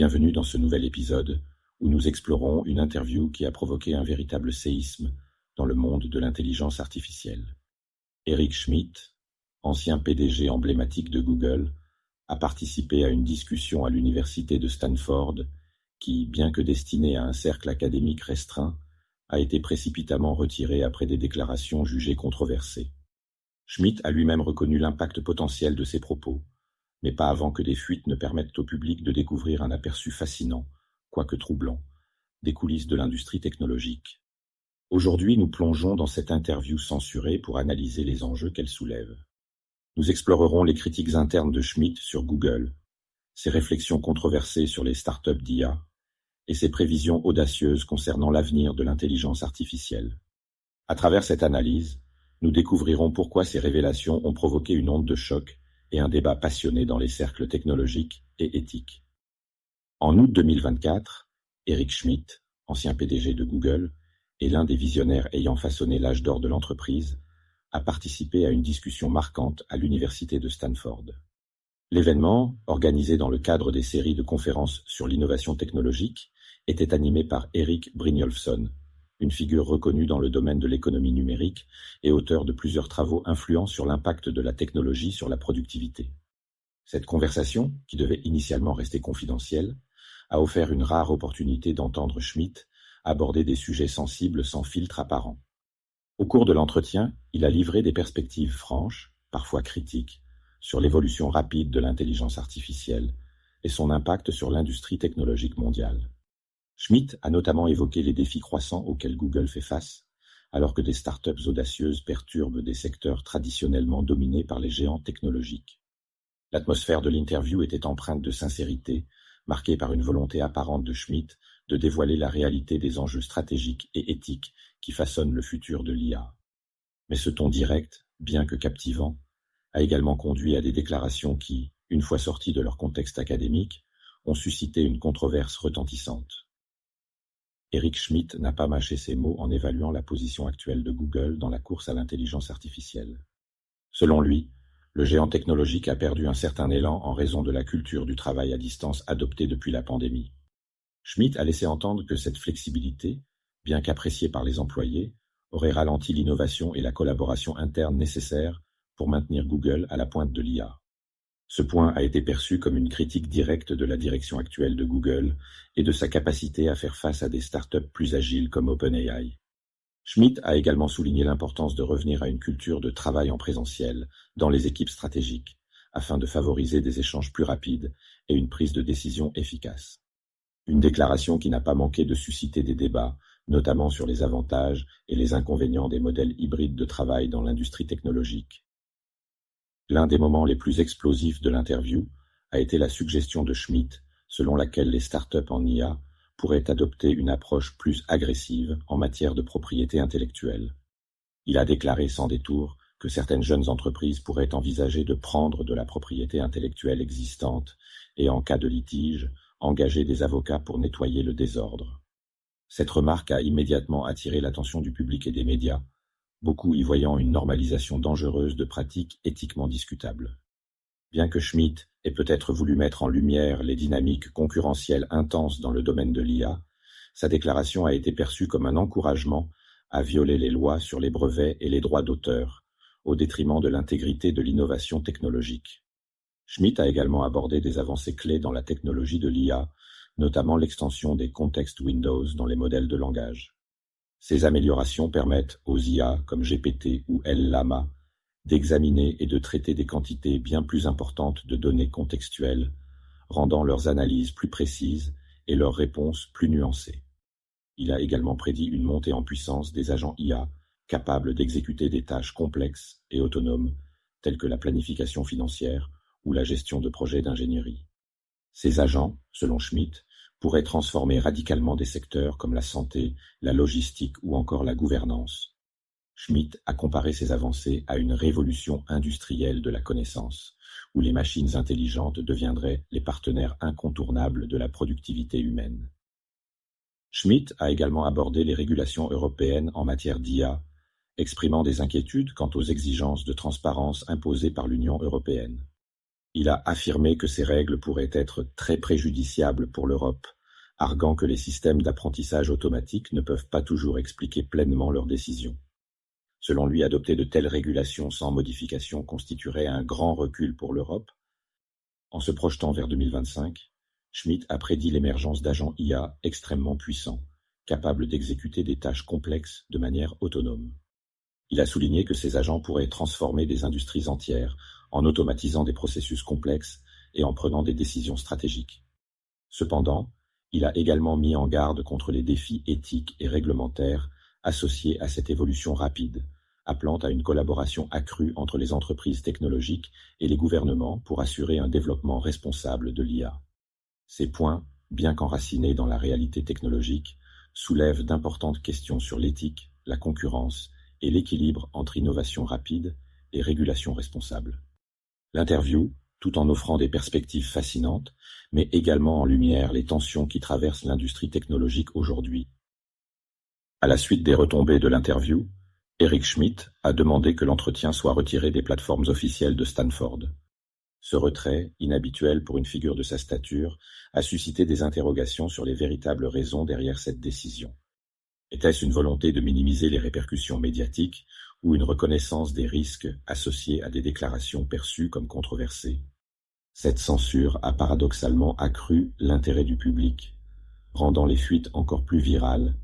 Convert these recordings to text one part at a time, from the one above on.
Bienvenue dans ce nouvel épisode où nous explorons une interview qui a provoqué un véritable séisme dans le monde de l'intelligence artificielle. Eric Schmidt, ancien PDG emblématique de Google, a participé à une discussion à l'université de Stanford qui, bien que destinée à un cercle académique restreint, a été précipitamment retirée après des déclarations jugées controversées. Schmidt a lui-même reconnu l'impact potentiel de ses propos, mais pas avant que des fuites ne permettent au public de découvrir un aperçu fascinant, quoique troublant, des coulisses de l'industrie technologique. Aujourd'hui, nous plongeons dans cette interview censurée pour analyser les enjeux qu'elle soulève. Nous explorerons les critiques internes de Schmidt sur Google, ses réflexions controversées sur les startups d'IA et ses prévisions audacieuses concernant l'avenir de l'intelligence artificielle. À travers cette analyse, nous découvrirons pourquoi ces révélations ont provoqué une onde de choc et un débat passionné dans les cercles technologiques et éthiques. En août 2024, Eric Schmidt, ancien PDG de Google et l'un des visionnaires ayant façonné l'âge d'or de l'entreprise, a participé à une discussion marquante à l'université de Stanford. L'événement, organisé dans le cadre des séries de conférences sur l'innovation technologique, était animé par Eric Brynjolfsson, une figure reconnue dans le domaine de l'économie numérique et auteur de plusieurs travaux influents sur l'impact de la technologie sur la productivité. Cette conversation, qui devait initialement rester confidentielle, a offert une rare opportunité d'entendre Schmidt aborder des sujets sensibles sans filtre apparent. Au cours de l'entretien, il a livré des perspectives franches, parfois critiques, sur l'évolution rapide de l'intelligence artificielle et son impact sur l'industrie technologique mondiale. Schmidt a notamment évoqué les défis croissants auxquels Google fait face, alors que des startups audacieuses perturbent des secteurs traditionnellement dominés par les géants technologiques. L'atmosphère de l'interview était empreinte de sincérité, marquée par une volonté apparente de Schmidt de dévoiler la réalité des enjeux stratégiques et éthiques qui façonnent le futur de l'IA. Mais ce ton direct, bien que captivant, a également conduit à des déclarations qui, une fois sorties de leur contexte académique, ont suscité une controverse retentissante. Eric Schmidt n'a pas mâché ses mots en évaluant la position actuelle de Google dans la course à l'intelligence artificielle. Selon lui, le géant technologique a perdu un certain élan en raison de la culture du travail à distance adoptée depuis la pandémie. Schmidt a laissé entendre que cette flexibilité, bien qu'appréciée par les employés, aurait ralenti l'innovation et la collaboration interne nécessaires pour maintenir Google à la pointe de l'IA. Ce point a été perçu comme une critique directe de la direction actuelle de Google et de sa capacité à faire face à des startups plus agiles comme OpenAI. Schmidt a également souligné l'importance de revenir à une culture de travail en présentiel dans les équipes stratégiques, afin de favoriser des échanges plus rapides et une prise de décision efficace. Une déclaration qui n'a pas manqué de susciter des débats, notamment sur les avantages et les inconvénients des modèles hybrides de travail dans l'industrie technologique. L'un des moments les plus explosifs de l'interview a été la suggestion de Schmidt selon laquelle les startups en IA pourraient adopter une approche plus agressive en matière de propriété intellectuelle. Il a déclaré sans détour que certaines jeunes entreprises pourraient envisager de prendre de la propriété intellectuelle existante et, en cas de litige, engager des avocats pour nettoyer le désordre. Cette remarque a immédiatement attiré l'attention du public et des médias, beaucoup y voyant une normalisation dangereuse de pratiques éthiquement discutables. Bien que Schmidt ait peut-être voulu mettre en lumière les dynamiques concurrentielles intenses dans le domaine de l'IA, sa déclaration a été perçue comme un encouragement à violer les lois sur les brevets et les droits d'auteur, au détriment de l'intégrité de l'innovation technologique. Schmidt a également abordé des avancées clés dans la technologie de l'IA, notamment l'extension des contextes Windows dans les modèles de langage. Ces améliorations permettent aux IA comme GPT ou LLaMA d'examiner et de traiter des quantités bien plus importantes de données contextuelles, rendant leurs analyses plus précises et leurs réponses plus nuancées. Il a également prédit une montée en puissance des agents IA capables d'exécuter des tâches complexes et autonomes telles que la planification financière ou la gestion de projets d'ingénierie. Ces agents, selon Schmidt, pourrait transformer radicalement des secteurs comme la santé, la logistique ou encore la gouvernance. Schmidt a comparé ces avancées à une révolution industrielle de la connaissance, où les machines intelligentes deviendraient les partenaires incontournables de la productivité humaine. Schmidt a également abordé les régulations européennes en matière d'IA, exprimant des inquiétudes quant aux exigences de transparence imposées par l'Union européenne. Il a affirmé que ces règles pourraient être très préjudiciables pour l'Europe, arguant que les systèmes d'apprentissage automatique ne peuvent pas toujours expliquer pleinement leurs décisions. Selon lui, adopter de telles régulations sans modification constituerait un grand recul pour l'Europe. En se projetant vers 2025, Schmidt a prédit l'émergence d'agents IA extrêmement puissants, capables d'exécuter des tâches complexes de manière autonome. Il a souligné que ces agents pourraient transformer des industries entières en automatisant des processus complexes et en prenant des décisions stratégiques. Cependant, il a également mis en garde contre les défis éthiques et réglementaires associés à cette évolution rapide, appelant à une collaboration accrue entre les entreprises technologiques et les gouvernements pour assurer un développement responsable de l'IA. Ces points, bien qu'enracinés dans la réalité technologique, soulèvent d'importantes questions sur l'éthique, la concurrence et l'équilibre entre innovation rapide et régulation responsable. L'interview, tout en offrant des perspectives fascinantes, met également en lumière les tensions qui traversent l'industrie technologique aujourd'hui. À la suite des retombées de l'interview, Eric Schmidt a demandé que l'entretien soit retiré des plateformes officielles de Stanford. Ce retrait, inhabituel pour une figure de sa stature, a suscité des interrogations sur les véritables raisons derrière cette décision. Était-ce une volonté de minimiser les répercussions médiatiques ou une reconnaissance des risques associés à des déclarations perçues comme controversées? Cette censure a paradoxalement accru l'intérêt du public, rendant les fuites encore plus virales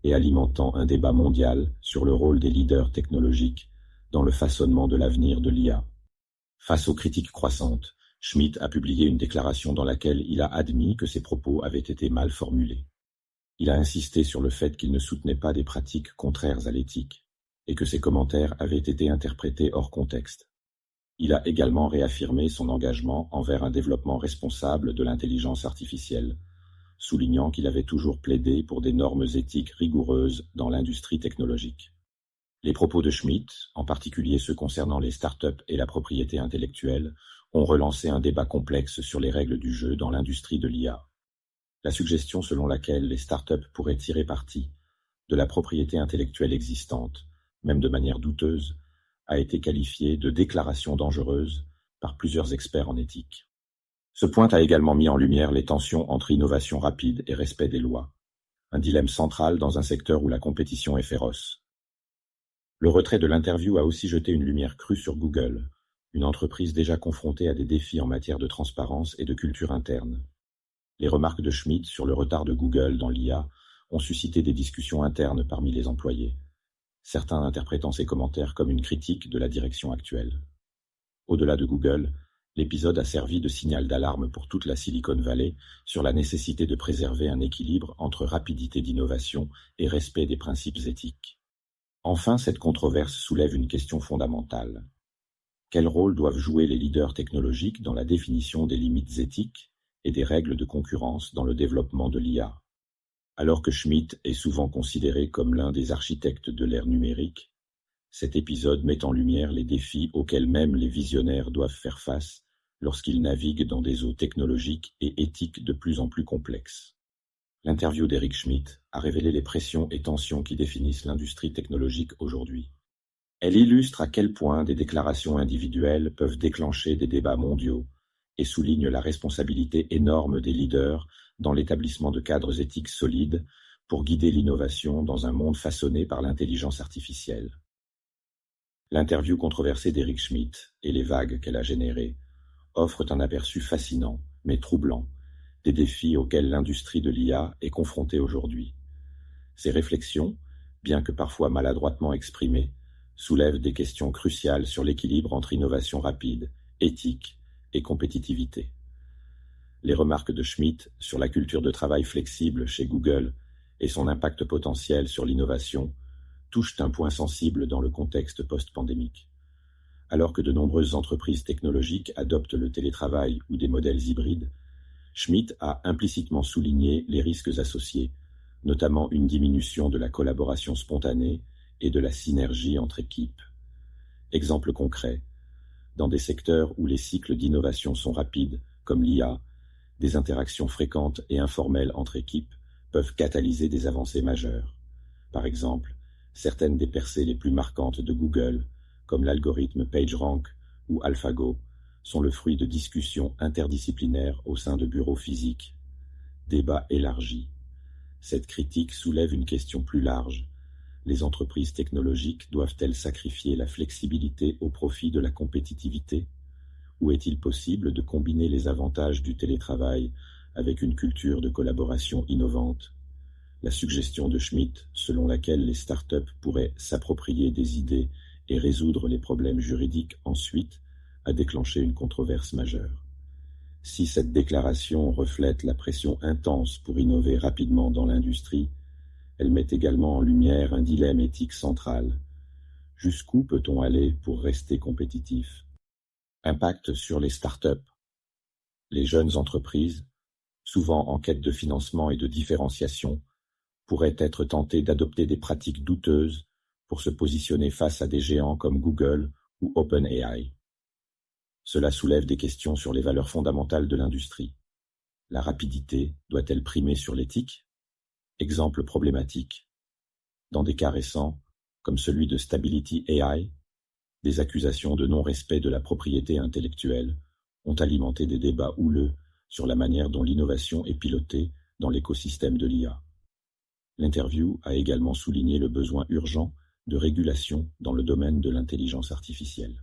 et alimentant un débat mondial sur le rôle des leaders technologiques dans le façonnement de l'avenir de l'IA. Face aux critiques croissantes, Schmidt a publié une déclaration dans laquelle il a admis que ses propos avaient été mal formulés. Il a insisté sur le fait qu'il ne soutenait pas des pratiques contraires à l'éthique et que ses commentaires avaient été interprétés hors contexte. Il a également réaffirmé son engagement envers un développement responsable de l'intelligence artificielle, soulignant qu'il avait toujours plaidé pour des normes éthiques rigoureuses dans l'industrie technologique. Les propos de Schmidt, en particulier ceux concernant les startups et la propriété intellectuelle, ont relancé un débat complexe sur les règles du jeu dans l'industrie de l'IA. La suggestion selon laquelle les startups pourraient tirer parti de la propriété intellectuelle existante, même de manière douteuse, a été qualifiée de déclaration dangereuse par plusieurs experts en éthique. Ce point a également mis en lumière les tensions entre innovation rapide et respect des lois, un dilemme central dans un secteur où la compétition est féroce. Le retrait de l'interview a aussi jeté une lumière crue sur Google, une entreprise déjà confrontée à des défis en matière de transparence et de culture interne. Les remarques de Schmidt sur le retard de Google dans l'IA ont suscité des discussions internes parmi les employés, certains interprétant ces commentaires comme une critique de la direction actuelle. Au-delà de Google, l'épisode a servi de signal d'alarme pour toute la Silicon Valley sur la nécessité de préserver un équilibre entre rapidité d'innovation et respect des principes éthiques. Enfin, cette controverse soulève une question fondamentale. Quel rôle doivent jouer les leaders technologiques dans la définition des limites éthiques et des règles de concurrence dans le développement de l'IA? Alors que Schmidt est souvent considéré comme l'un des architectes de l'ère numérique, cet épisode met en lumière les défis auxquels même les visionnaires doivent faire face lorsqu'ils naviguent dans des eaux technologiques et éthiques de plus en plus complexes. L'interview d'Eric Schmidt a révélé les pressions et tensions qui définissent l'industrie technologique aujourd'hui. Elle illustre à quel point des déclarations individuelles peuvent déclencher des débats mondiaux et souligne la responsabilité énorme des leaders dans l'établissement de cadres éthiques solides pour guider l'innovation dans un monde façonné par l'intelligence artificielle. L'interview controversée d'Eric Schmidt et les vagues qu'elle a générées offrent un aperçu fascinant, mais troublant, des défis auxquels l'industrie de l'IA est confrontée aujourd'hui. Ces réflexions, bien que parfois maladroitement exprimées, soulèvent des questions cruciales sur l'équilibre entre innovation rapide, éthique et compétitivité. Les remarques de Schmidt sur la culture de travail flexible chez Google et son impact potentiel sur l'innovation touchent un point sensible dans le contexte post-pandémique. Alors que de nombreuses entreprises technologiques adoptent le télétravail ou des modèles hybrides, Schmidt a implicitement souligné les risques associés, notamment une diminution de la collaboration spontanée et de la synergie entre équipes. Exemple concret, dans des secteurs où les cycles d'innovation sont rapides, comme l'IA, des interactions fréquentes et informelles entre équipes peuvent catalyser des avancées majeures. Par exemple, certaines des percées les plus marquantes de Google, comme l'algorithme PageRank ou AlphaGo, sont le fruit de discussions interdisciplinaires au sein de bureaux physiques, débats élargis. Cette critique soulève une question plus large. Les entreprises technologiques doivent-elles sacrifier la flexibilité au profit de la compétitivité? Ou est-il possible de combiner les avantages du télétravail avec une culture de collaboration innovante? La suggestion de Schmidt, selon laquelle les startups pourraient s'approprier des idées et résoudre les problèmes juridiques ensuite, a déclenché une controverse majeure. Si cette déclaration reflète la pression intense pour innover rapidement dans l'industrie, elle met également en lumière un dilemme éthique central. Jusqu'où peut-on aller pour rester compétitif? Impact sur les startups. Les jeunes entreprises, souvent en quête de financement et de différenciation, pourraient être tentées d'adopter des pratiques douteuses pour se positionner face à des géants comme Google ou OpenAI. Cela soulève des questions sur les valeurs fondamentales de l'industrie. La rapidité doit-elle primer sur l'éthique? Exemple problématique. Dans des cas récents, comme celui de Stability AI, des accusations de non-respect de la propriété intellectuelle ont alimenté des débats houleux sur la manière dont l'innovation est pilotée dans l'écosystème de l'IA. L'interview a également souligné le besoin urgent de régulation dans le domaine de l'intelligence artificielle.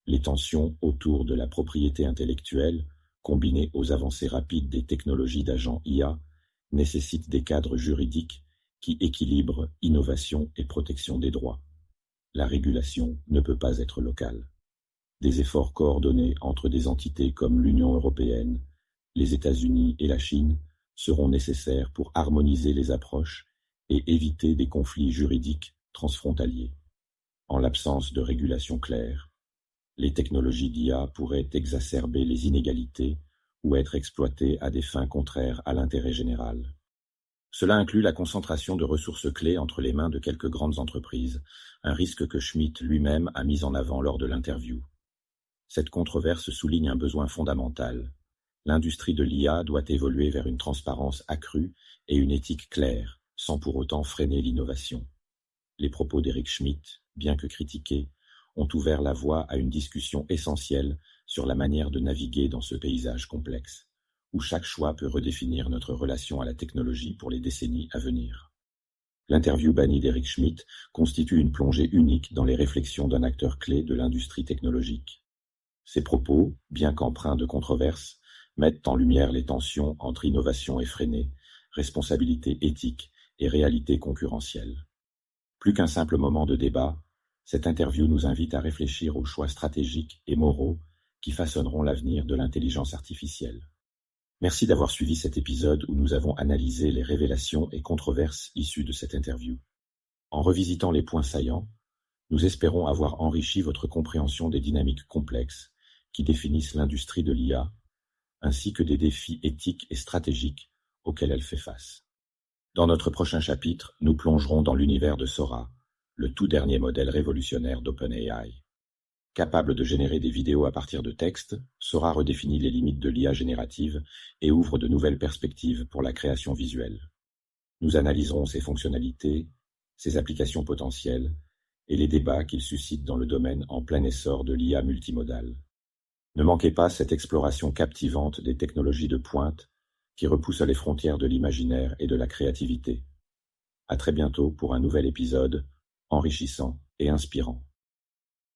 Les tensions autour de la propriété intellectuelle, combinées aux avancées rapides des technologies d'agents IA, nécessitent des cadres juridiques qui équilibrent innovation et protection des droits. La régulation ne peut pas être locale. Des efforts coordonnés entre des entités comme l'Union européenne, les États-Unis et la Chine seront nécessaires pour harmoniser les approches et éviter des conflits juridiques transfrontaliers. En l'absence de régulation claire, les technologies d'IA pourraient exacerber les inégalités ou être exploitées à des fins contraires à l'intérêt général. Cela inclut la concentration de ressources clés entre les mains de quelques grandes entreprises, un risque que Schmidt lui-même a mis en avant lors de l'interview. Cette controverse souligne un besoin fondamental. L'industrie de l'IA doit évoluer vers une transparence accrue et une éthique claire, sans pour autant freiner l'innovation. Les propos d'Eric Schmidt, bien que critiqués, ont ouvert la voie à une discussion essentielle sur la manière de naviguer dans ce paysage complexe, où chaque choix peut redéfinir notre relation à la technologie pour les décennies à venir. L'interview bannie d'Eric Schmidt constitue une plongée unique dans les réflexions d'un acteur clé de l'industrie technologique. Ses propos, bien qu'empreints de controverse, mettent en lumière les tensions entre innovation effrénée, responsabilité éthique et réalité concurrentielle. Plus qu'un simple moment de débat, cette interview nous invite à réfléchir aux choix stratégiques et moraux qui façonneront l'avenir de l'intelligence artificielle. Merci d'avoir suivi cet épisode où nous avons analysé les révélations et controverses issues de cette interview. En revisitant les points saillants, nous espérons avoir enrichi votre compréhension des dynamiques complexes qui définissent l'industrie de l'IA, ainsi que des défis éthiques et stratégiques auxquels elle fait face. Dans notre prochain chapitre, nous plongerons dans l'univers de Sora, le tout dernier modèle révolutionnaire d'OpenAI. Capable de générer des vidéos à partir de textes, Sora redéfinit les limites de l'IA générative et ouvre de nouvelles perspectives pour la création visuelle. Nous analyserons ses fonctionnalités, ses applications potentielles et les débats qu'il suscite dans le domaine en plein essor de l'IA multimodale. Ne manquez pas cette exploration captivante des technologies de pointe qui repoussent les frontières de l'imaginaire et de la créativité. À très bientôt pour un nouvel épisode enrichissant et inspirant.